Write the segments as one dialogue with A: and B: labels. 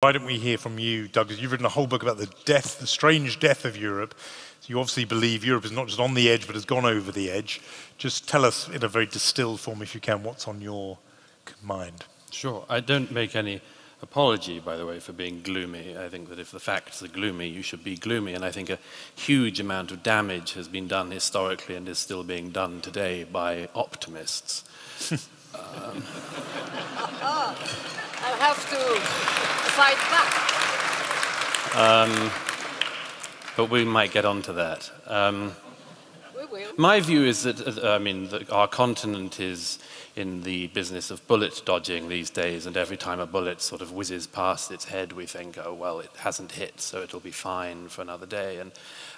A: Why don't we hear from you, Douglas? You've written a whole book about the death, the strange death of Europe. So you obviously believe Europe is not just on the edge, but has gone over the edge. Just tell us in a very distilled form, if you can, what's on your mind.
B: Sure. I don't make any apology, by the way, for being gloomy. I think that if the facts are gloomy, you should be gloomy. And I think a huge amount of damage has been done historically and is still being done today by optimists.
C: I'll have to fight back.
B: But we might get onto that.
C: We will.
B: My view is that, our continent is in the business of bullet dodging these days, and every time a bullet sort of whizzes past its head, we think, oh, well, it hasn't hit, so it'll be fine for another day. And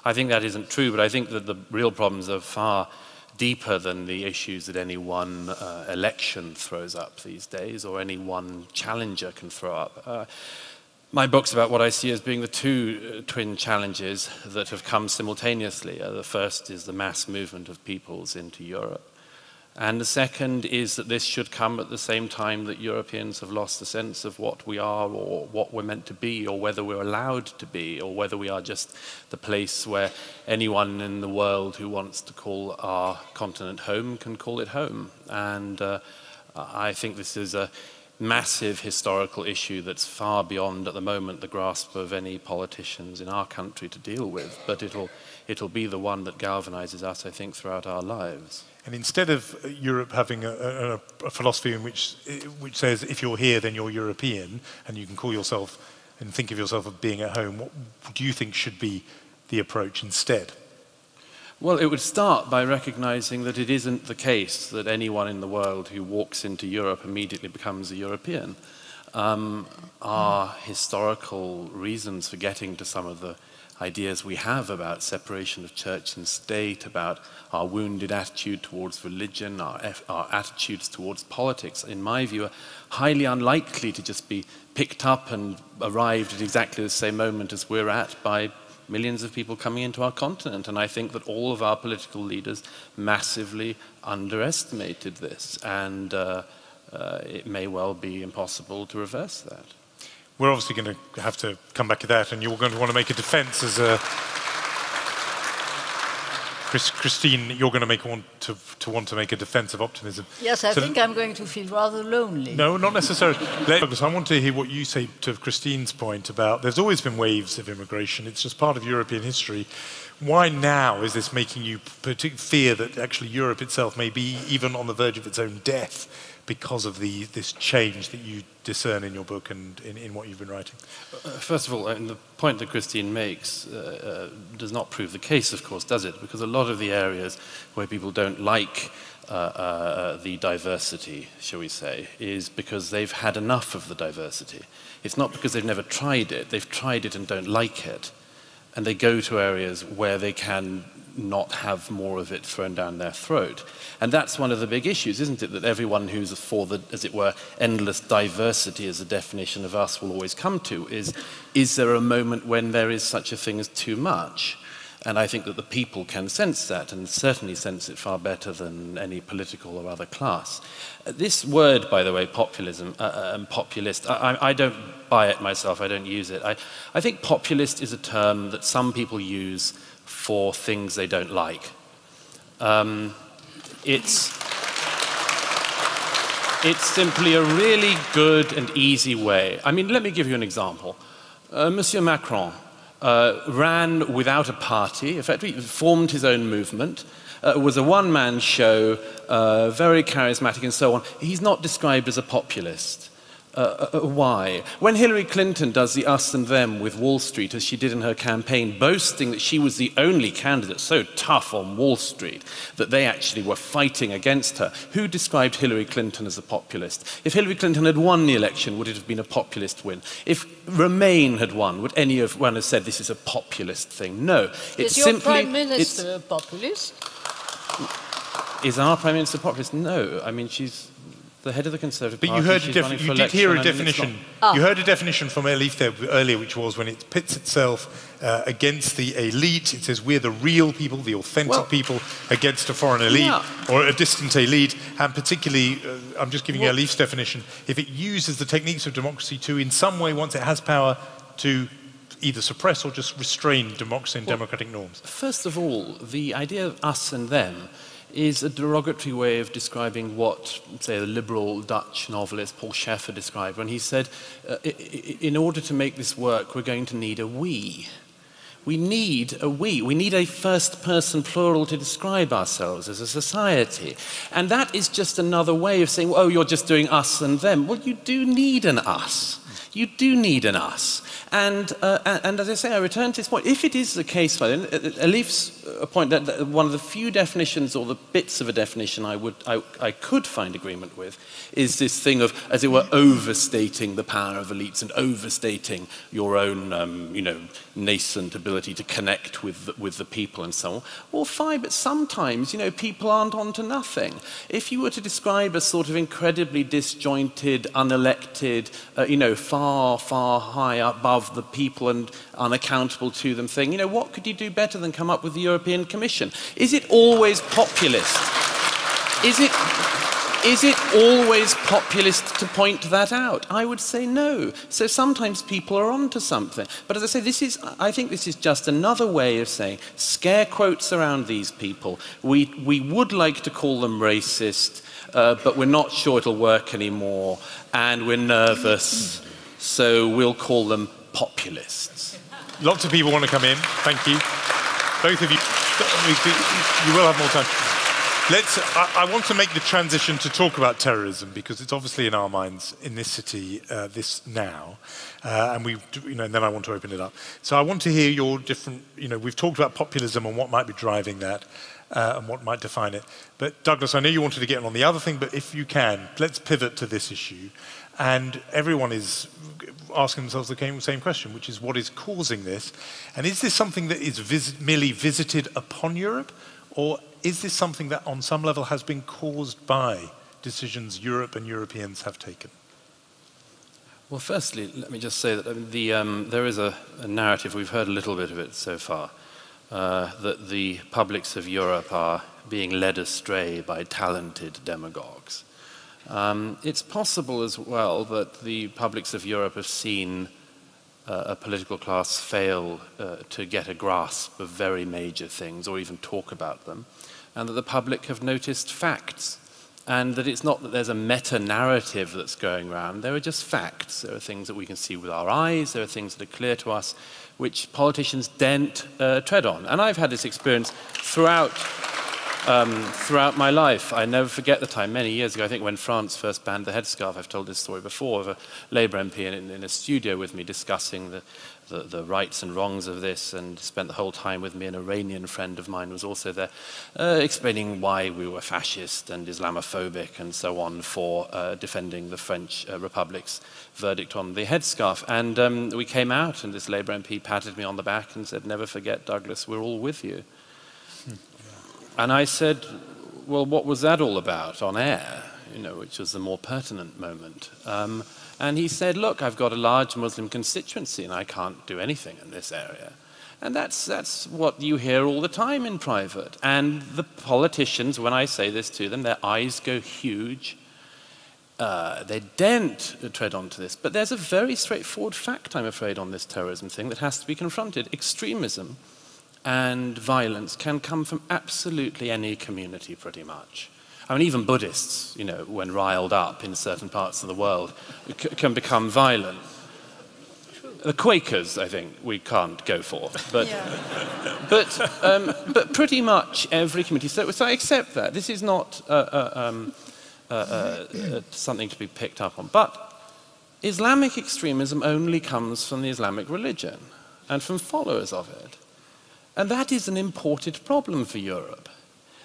B: I think that isn't true, but I think that the real problems are far deeper than the issues that any one election throws up these days, or any one challenger can throw up. My book's about what I see as being the two twin challenges that have come simultaneously. The first is the mass movement of peoples into Europe. And the second is that this should come at the same time that Europeans have lost the sense of what we are, or what we're meant to be, or whether we're allowed to be, or whether we are just the place where anyone in the world who wants to call our continent home can call it home. And I think this is a massive historical issue that's far beyond, at the moment, the grasp of any politicians in our country to deal with. But it'll be the one that galvanizes us, I think, throughout our lives.
A: And instead of Europe having a philosophy in which says if you're here, then you're European, and you can call yourself and think of yourself as being at home, what do you think should be the approach instead?
B: Well, it would start by recognizing that it isn't the case that anyone in the world who walks into Europe immediately becomes a European. Our historical reasons for getting to some of the ideas we have about separation of church and state, about our wounded attitude towards religion, our attitudes towards politics, in my view, are highly unlikely to just be picked up and arrived at exactly the same moment as we're at by millions of people coming into our continent. And I think that all of our political leaders massively underestimated this, and it may well be impossible to reverse that.
A: We're obviously going to have to come back to that, and you're going to want to make a defense as a... Christine, you're going to want to make a defense of optimism.
C: Yes, I think I'm going to feel rather lonely.
A: No, not necessarily. Douglas, I want to hear what you say to Christine's point about there's always been waves of immigration. It's just part of European history. Why now is this making you fear that actually Europe itself may be even on the verge of its own death because of this change that you discern in your book and in what you've been writing?
B: First of all, the point that Christine makes does not prove the case, of course, does it? Because a lot of the areas where people don't like the diversity, shall we say, is because they've had enough of the diversity. It's not because they've never tried it. They've tried it and don't like it. And they go to areas where they can not have more of it thrown down their throat. And that's one of the big issues, isn't it? That everyone who's for the, as it were, endless diversity as a definition of us will always come to is there a moment when there is such a thing as too much? And I think that the people can sense that, and certainly sense it far better than any political or other class. This word, by the way, populism and populist, I don't buy it myself, I don't use it. I think populist is a term that some people use for things they don't like. It's simply a really good and easy way. I mean, let me give you an example. Monsieur Macron ran without a party. In fact, he formed his own movement. Was a one-man show, very charismatic and so on. He's not described as a populist. Why? When Hillary Clinton does the us and them with Wall Street, as she did in her campaign, boasting that she was the only candidate so tough on Wall Street that they actually were fighting against her, who described Hillary Clinton as a populist? If Hillary Clinton had won the election, would it have been a populist win? If Remain had won, would anyone have said this is a populist thing? No.
C: Is your Prime Minister a populist?
B: Is our Prime Minister populist? No. I mean, she's The head of the Conservative
A: But
B: Party.
A: you did hear a definition. You heard a definition from Elif there earlier, which was when it pits itself against the elite. It says we're the real people, the authentic people, against a foreign elite or a distant elite. And particularly, I'm just giving you Elif's definition. If it uses the techniques of democracy to, in some way, once it has power, to either suppress or just restrain democracy and democratic norms.
B: First of all, the idea of us and them is a derogatory way of describing what, say, the liberal Dutch novelist Paul Scheffer described when he said, in order to make this work, we're going to need a we. We need a we. We need a first-person plural to describe ourselves as a society. And that is just another way of saying, oh, you're just doing us and them. Well, you do need an us. You do need an us. And as I say, I return to this point. If it is the case, Elif's point that one of the few definitions or the bits of a definition I could find agreement with is this thing of, as it were, overstating the power of elites and overstating your own, nascent ability to connect with the people and so on. Well, fine, but sometimes, people aren't onto nothing. If you were to describe a sort of incredibly disjointed, unelected, far, far high above the people and unaccountable to them thing, what could you do better than come up with the European Commission? Is it always populist? Is it always populist to point that out? I would say no. So sometimes people are onto something. But as I say, I think this is just another way of saying, scare quotes around these people. We would like to call them racist, but we're not sure it'll work anymore, and we're nervous, so we'll call them populists.
A: Lots of people want to come in. Thank you. Both of you. You will have more time. I want to make the transition to talk about terrorism because it's obviously in our minds in this city, this now, and and then I want to open it up. So I want to hear your different. We've talked about populism and what might be driving that, and what might define it. But Douglas, I know you wanted to get in on the other thing, but if you can, let's pivot to this issue. And everyone is asking themselves the same question, which is what is causing this? And is this something that is merely visited upon Europe, or is this something that on some level has been caused by decisions Europe and Europeans have taken?
B: Well, firstly, let me just say that there is a narrative, we've heard a little bit of it so far, that the publics of Europe are being led astray by talented demagogues. It's possible as well that the publics of Europe have seen a political class fail to get a grasp of very major things or even talk about them, and that the public have noticed facts, and that it's not that there's a meta-narrative that's going around, there are just facts. There are things that we can see with our eyes, there are things that are clear to us, which politicians daren't tread on. And I've had this experience throughout my life. I never forget the time, many years ago, I think when France first banned the headscarf, I've told this story before, of a Labour MP in a studio with me discussing the rights and wrongs of this, and spent the whole time with me. An Iranian friend of mine was also there, explaining why we were fascist and Islamophobic and so on for defending the French Republic's verdict on the headscarf. And we came out, and this Labour MP patted me on the back and said, "Never forget, Douglas, we're all with you." And I said, well, what was that all about on air? Which was the more pertinent moment. And he said, look, I've got a large Muslim constituency and I can't do anything in this area. And that's what you hear all the time in private. And the politicians, when I say this to them, their eyes go huge. They daren't tread onto this. But there's a very straightforward fact, I'm afraid, on this terrorism thing that has to be confronted. Extremism and violence can come from absolutely any community, pretty much. I mean, even Buddhists, when riled up in certain parts of the world, can become violent. The Quakers, I think, we can't go for, but but pretty much every community. So I accept that. This is not something to be picked up on. But Islamic extremism only comes from the Islamic religion and from followers of it. And that is an imported problem for Europe.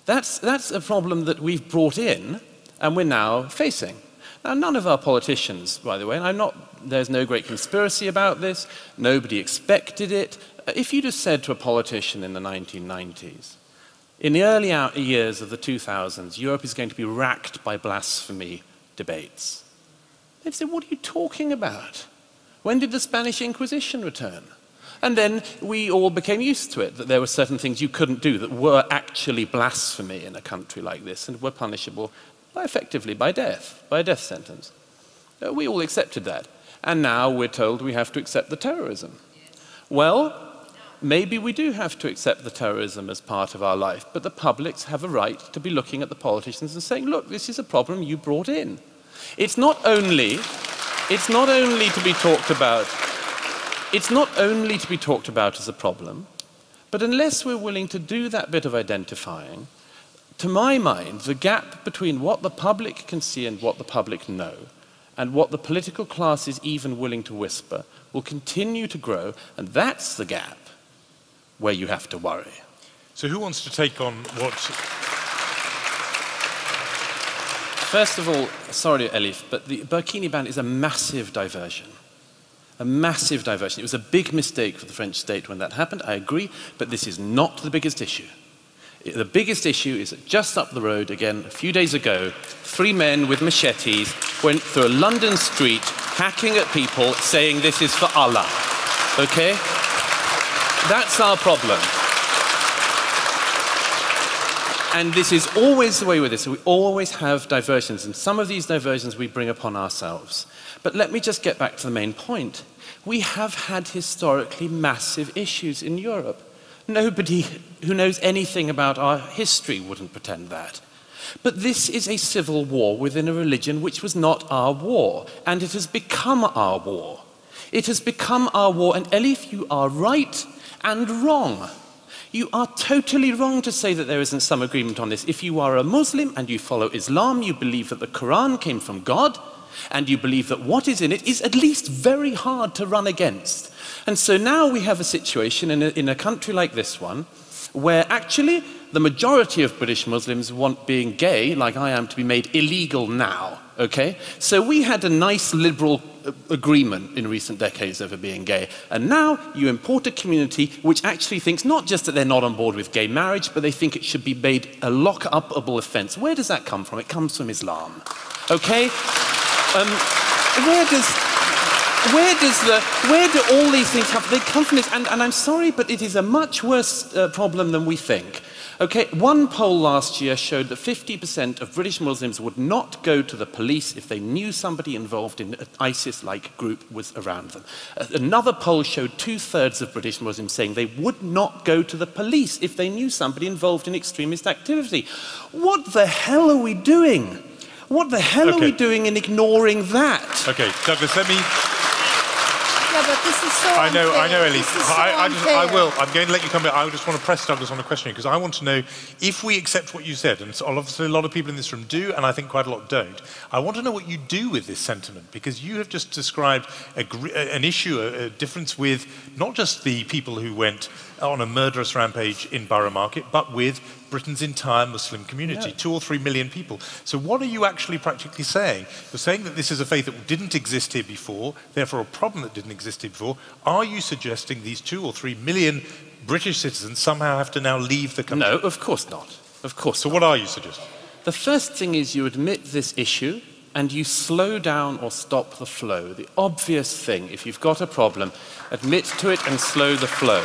B: That's a problem that we've brought in and we're now facing. Now, none of our politicians, by the way, and there's no great conspiracy about this, nobody expected it. If you'd have said to a politician in the 1990s, in the early years of the 2000s, Europe is going to be racked by blasphemy debates. They'd say, what are you talking about? When did the Spanish Inquisition return? And then we all became used to it, that there were certain things you couldn't do that were actually blasphemy in a country like this and were punishable effectively by death, by a death sentence. We all accepted that. And now we're told we have to accept the terrorism. Well, maybe we do have to accept the terrorism as part of our life, but the publics have a right to be looking at the politicians and saying, look, this is a problem you brought in. It's not only to be talked about as a problem, but unless we're willing to do that bit of identifying, to my mind, the gap between what the public can see and what the public know, and what the political class is even willing to whisper, will continue to grow, and that's the gap where you have to worry.
A: So who wants to take on what...
B: First of all, sorry, Elif, but the Burkini ban is a massive diversion. A massive diversion. It was a big mistake for the French state when that happened, I agree, but this is not the biggest issue. The biggest issue is that just up the road, again, a few days ago, 3 men with machetes went through a London street hacking at people saying this is for Allah. Okay? That's our problem. And this is always the way with this. We always have diversions, and some of these diversions we bring upon ourselves. But let me just get back to the main point. We have had historically massive issues in Europe. Nobody who knows anything about our history wouldn't pretend that. But this is a civil war within a religion which was not our war, and it has become our war. It has become our war, and Elif, you are right and wrong. You are totally wrong to say that there isn't some agreement on this. If you are a Muslim and you follow Islam, you believe that the Quran came from God, and you believe that what is in it is at least very hard to run against. And so now we have a situation in a country like this one, where actually the majority of British Muslims want being gay, like I am, to be made illegal now, okay? So we had a nice liberal agreement in recent decades over being gay, and now you import a community which actually thinks not just that they're not on board with gay marriage, but they think it should be made a lock-upable offence. Where does that come from? It comes from Islam, okay? Where do all these things come from? They come from this, and I'm sorry, but it is a much worse problem than we think. Okay, one poll last year showed that 50% of British Muslims would not go to the police if they knew somebody involved in an ISIS-like group was around them. Another poll showed 2/3 of British Muslims saying they would not go to the police if they knew somebody involved in extremist activity. What the hell are we doing? What the hell are we doing in ignoring that?
A: Okay, Douglas, let me...
C: Yeah, but this is so
A: I know, Elif.
C: I will.
A: I'm going to let you come back. I just want to press Douglas on a question because I want to know if we accept what you said, and so obviously a lot of people in this room do, and I think quite a lot don't. I want to know what you do with this sentiment, because you have just described an issue, a difference with not just the people who went on a murderous rampage in Borough Market, but with Britain's entire Muslim community, 2 or 3 million people. So what are you actually practically saying? You're saying that this is a faith that didn't exist here before, therefore a problem that didn't exist here before. Are you suggesting these 2 or 3 million British citizens somehow have to now leave the country?
B: No, of course not. Of course
A: So
B: not.
A: what are you suggesting?
B: The first thing is you admit this issue and you slow down or stop the flow. The obvious thing, if you've got a problem, admit to it and slow the flow.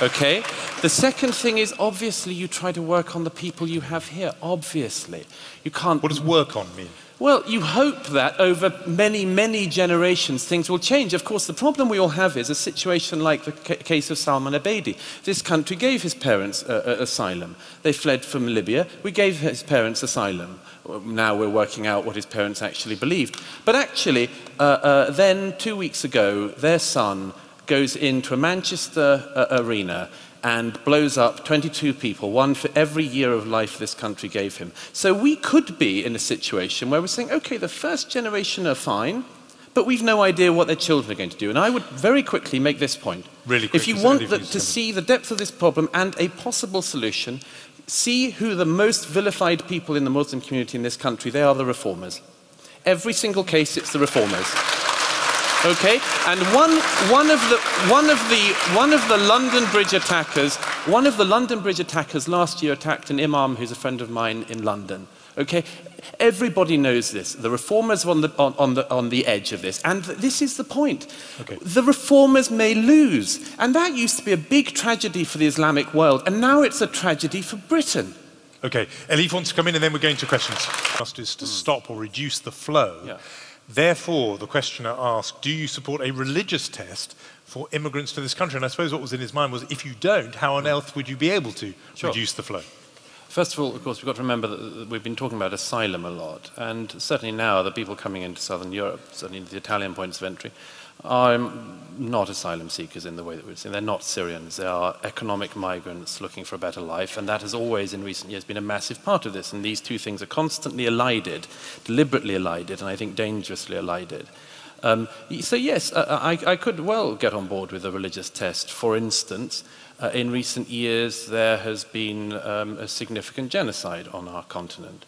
B: Okay? The second thing is, obviously, you try to work on the people you have here. Obviously. You can't...
A: What does work on mean?
B: Well, you hope that over many, many generations things will change. Of course, the problem we all have is a situation like the case of Salman Abedi. This country gave his parents asylum. They fled from Libya. We gave his parents asylum. Now we're working out what his parents actually believed. But actually, then 2 weeks ago, their son goes into a Manchester arena and blows up 22 people, one for every year of life this country gave him. So we could be in a situation where we're saying, okay, the first generation are fine, but we've no idea what their children are going to do. And I would very quickly make this point.
A: Really quickly,
B: if you want to see the depth of this problem and a possible solution, see who the most vilified people in the Muslim community in this country, they are the reformers. Every single case, it's the reformers. Okay, and one of the London Bridge attackers last year attacked an imam who's a friend of mine in London. Okay? Everybody knows this. The reformers are on the edge of this. And this is the point.
A: Okay.
B: The reformers may lose. And that used to be a big tragedy for the Islamic world. And now it's a tragedy for Britain.
A: Okay. Elif wants to come in and then we're going to questions. Just is to stop or reduce the flow.
B: Yeah.
A: Therefore, the questioner asked, do you support a religious test for immigrants to this country? And I suppose what was in his mind was, if you don't, how on earth would you be able to reduce the flow?
B: First of all, of course, we've got to remember that we've been talking about asylum a lot, and certainly now the people coming into southern Europe, certainly the Italian points of entry, are not asylum seekers in the way that we're seeing. They're not Syrians. They are economic migrants looking for a better life, and that has always, in recent years, been a massive part of this. And these two things are constantly elided, deliberately elided, and I think dangerously elided. So yes, I could well get on board with a religious test. For instance, in recent years, there has been a significant genocide on our continent,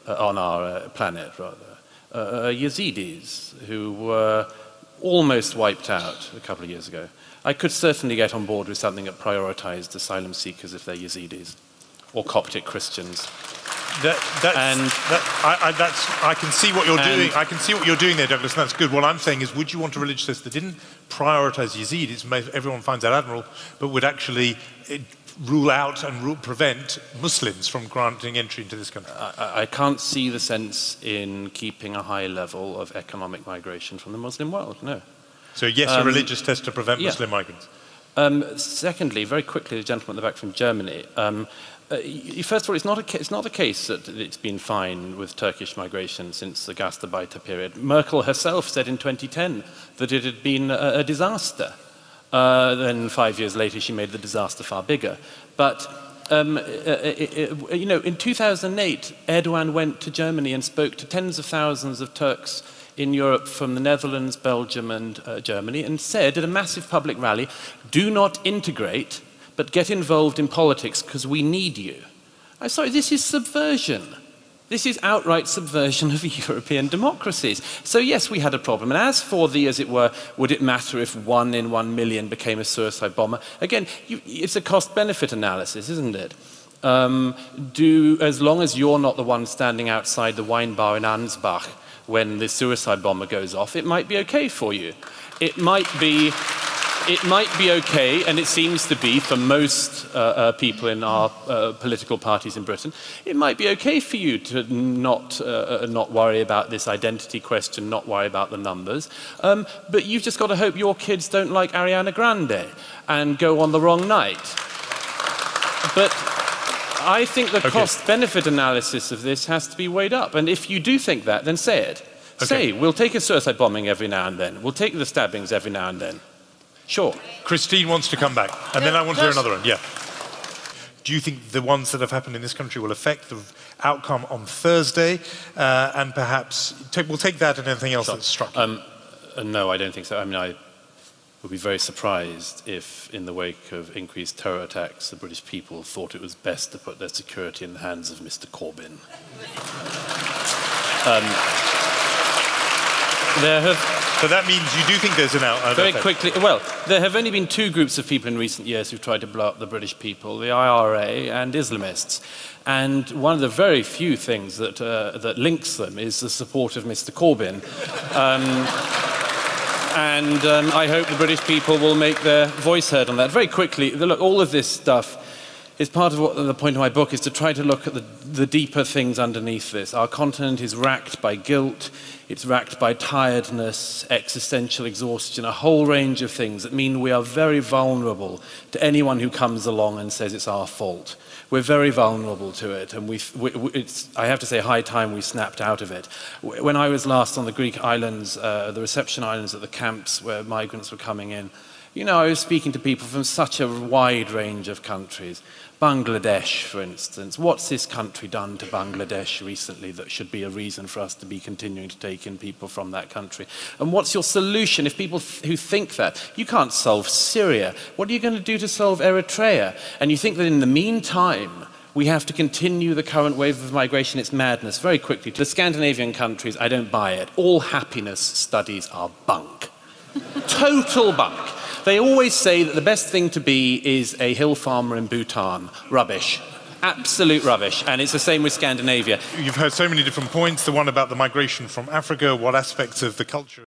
B: on our planet, rather. Yazidis, who were almost wiped out a couple of years ago. I could certainly get on board with something that prioritized asylum seekers if they're Yazidis, or Coptic Christians.
A: I can see what you're doing. I can see what you're doing there, Douglas, and that's good. What I'm saying is, would you want a religious test that didn't prioritize Yazidis, everyone finds that admirable, but would actually rule out and prevent Muslims from granting entry into this country?
B: I can't see the sense in keeping a high level of economic migration from the Muslim world, no.
A: So yes, a religious test to prevent Muslim migrants.
B: Secondly, very quickly, the gentleman at the back from Germany. First of all, it's not the case that it's been fine with Turkish migration since the Gastarbeiter period. Merkel herself said in 2010 that it had been a disaster. Then 5 years later, she made the disaster far bigger. But, you know, in 2008, Erdogan went to Germany and spoke to tens of thousands of Turks in Europe from the Netherlands, Belgium, and Germany, and said at a massive public rally, do not integrate, but get involved in politics because we need you. I'm sorry, this is subversion. This is outright subversion of European democracies. So yes, we had a problem. And as for the, as it were, would it matter if 1 in 1 million became a suicide bomber? Again, it's a cost-benefit analysis, isn't it? As long as you're not the one standing outside the wine bar in Ansbach when the suicide bomber goes off, it might be okay for you. It might be okay, and it seems to be for most people in our political parties in Britain, it might be okay for you to not worry about this identity question, not worry about the numbers, but you've just got to hope your kids don't like Ariana Grande and go on the wrong night. But I think the cost-benefit analysis of this has to be weighed up, and if you do think that, then say it. Say, we'll take a suicide bombing every now and then, we'll take the stabbings every now and then. Sure.
A: Christine wants to come back, and then I want to hear another one. Yeah. Do you think the ones that have happened in this country will affect the outcome on Thursday? And perhaps, we'll take that and anything else that's struck you.
B: No, I don't think so. I mean, I would be very surprised if, in the wake of increased terror attacks, the British people thought it was best to put their security in the hands of Mr. Corbyn.
A: So that means you do think there's an outcome?
B: Very quickly, well, there have only been two groups of people in recent years who've tried to blow up the British people, the IRA and Islamists. And one of the very few things that links them is the support of Mr. Corbyn. I hope the British people will make their voice heard on that. Very quickly, look, all of this stuff is part of what the point of my book is to try to look at the deeper things underneath this. Our continent is racked by guilt, it's racked by tiredness, existential exhaustion, a whole range of things that mean we are very vulnerable to anyone who comes along and says it's our fault. We're very vulnerable to it, and it's, I have to say, high time we snapped out of it. When I was last on the Greek islands, the reception islands at the camps where migrants were coming in, you know, I was speaking to people from such a wide range of countries. Bangladesh, for instance. What's this country done to Bangladesh recently that should be a reason for us to be continuing to take in people from that country? And what's your solution if people who think that? You can't solve Syria. What are you going to do to solve Eritrea? And you think that in the meantime, we have to continue the current wave of migration? It's madness. Very quickly, to the Scandinavian countries, I don't buy it. All happiness studies are bunk. Total bunk. They always say that the best thing to be is a hill farmer in Bhutan. Rubbish. absolute rubbish. And it's the same with Scandinavia.
A: You've heard so many different points. The one about the migration from Africa, what aspects of the culture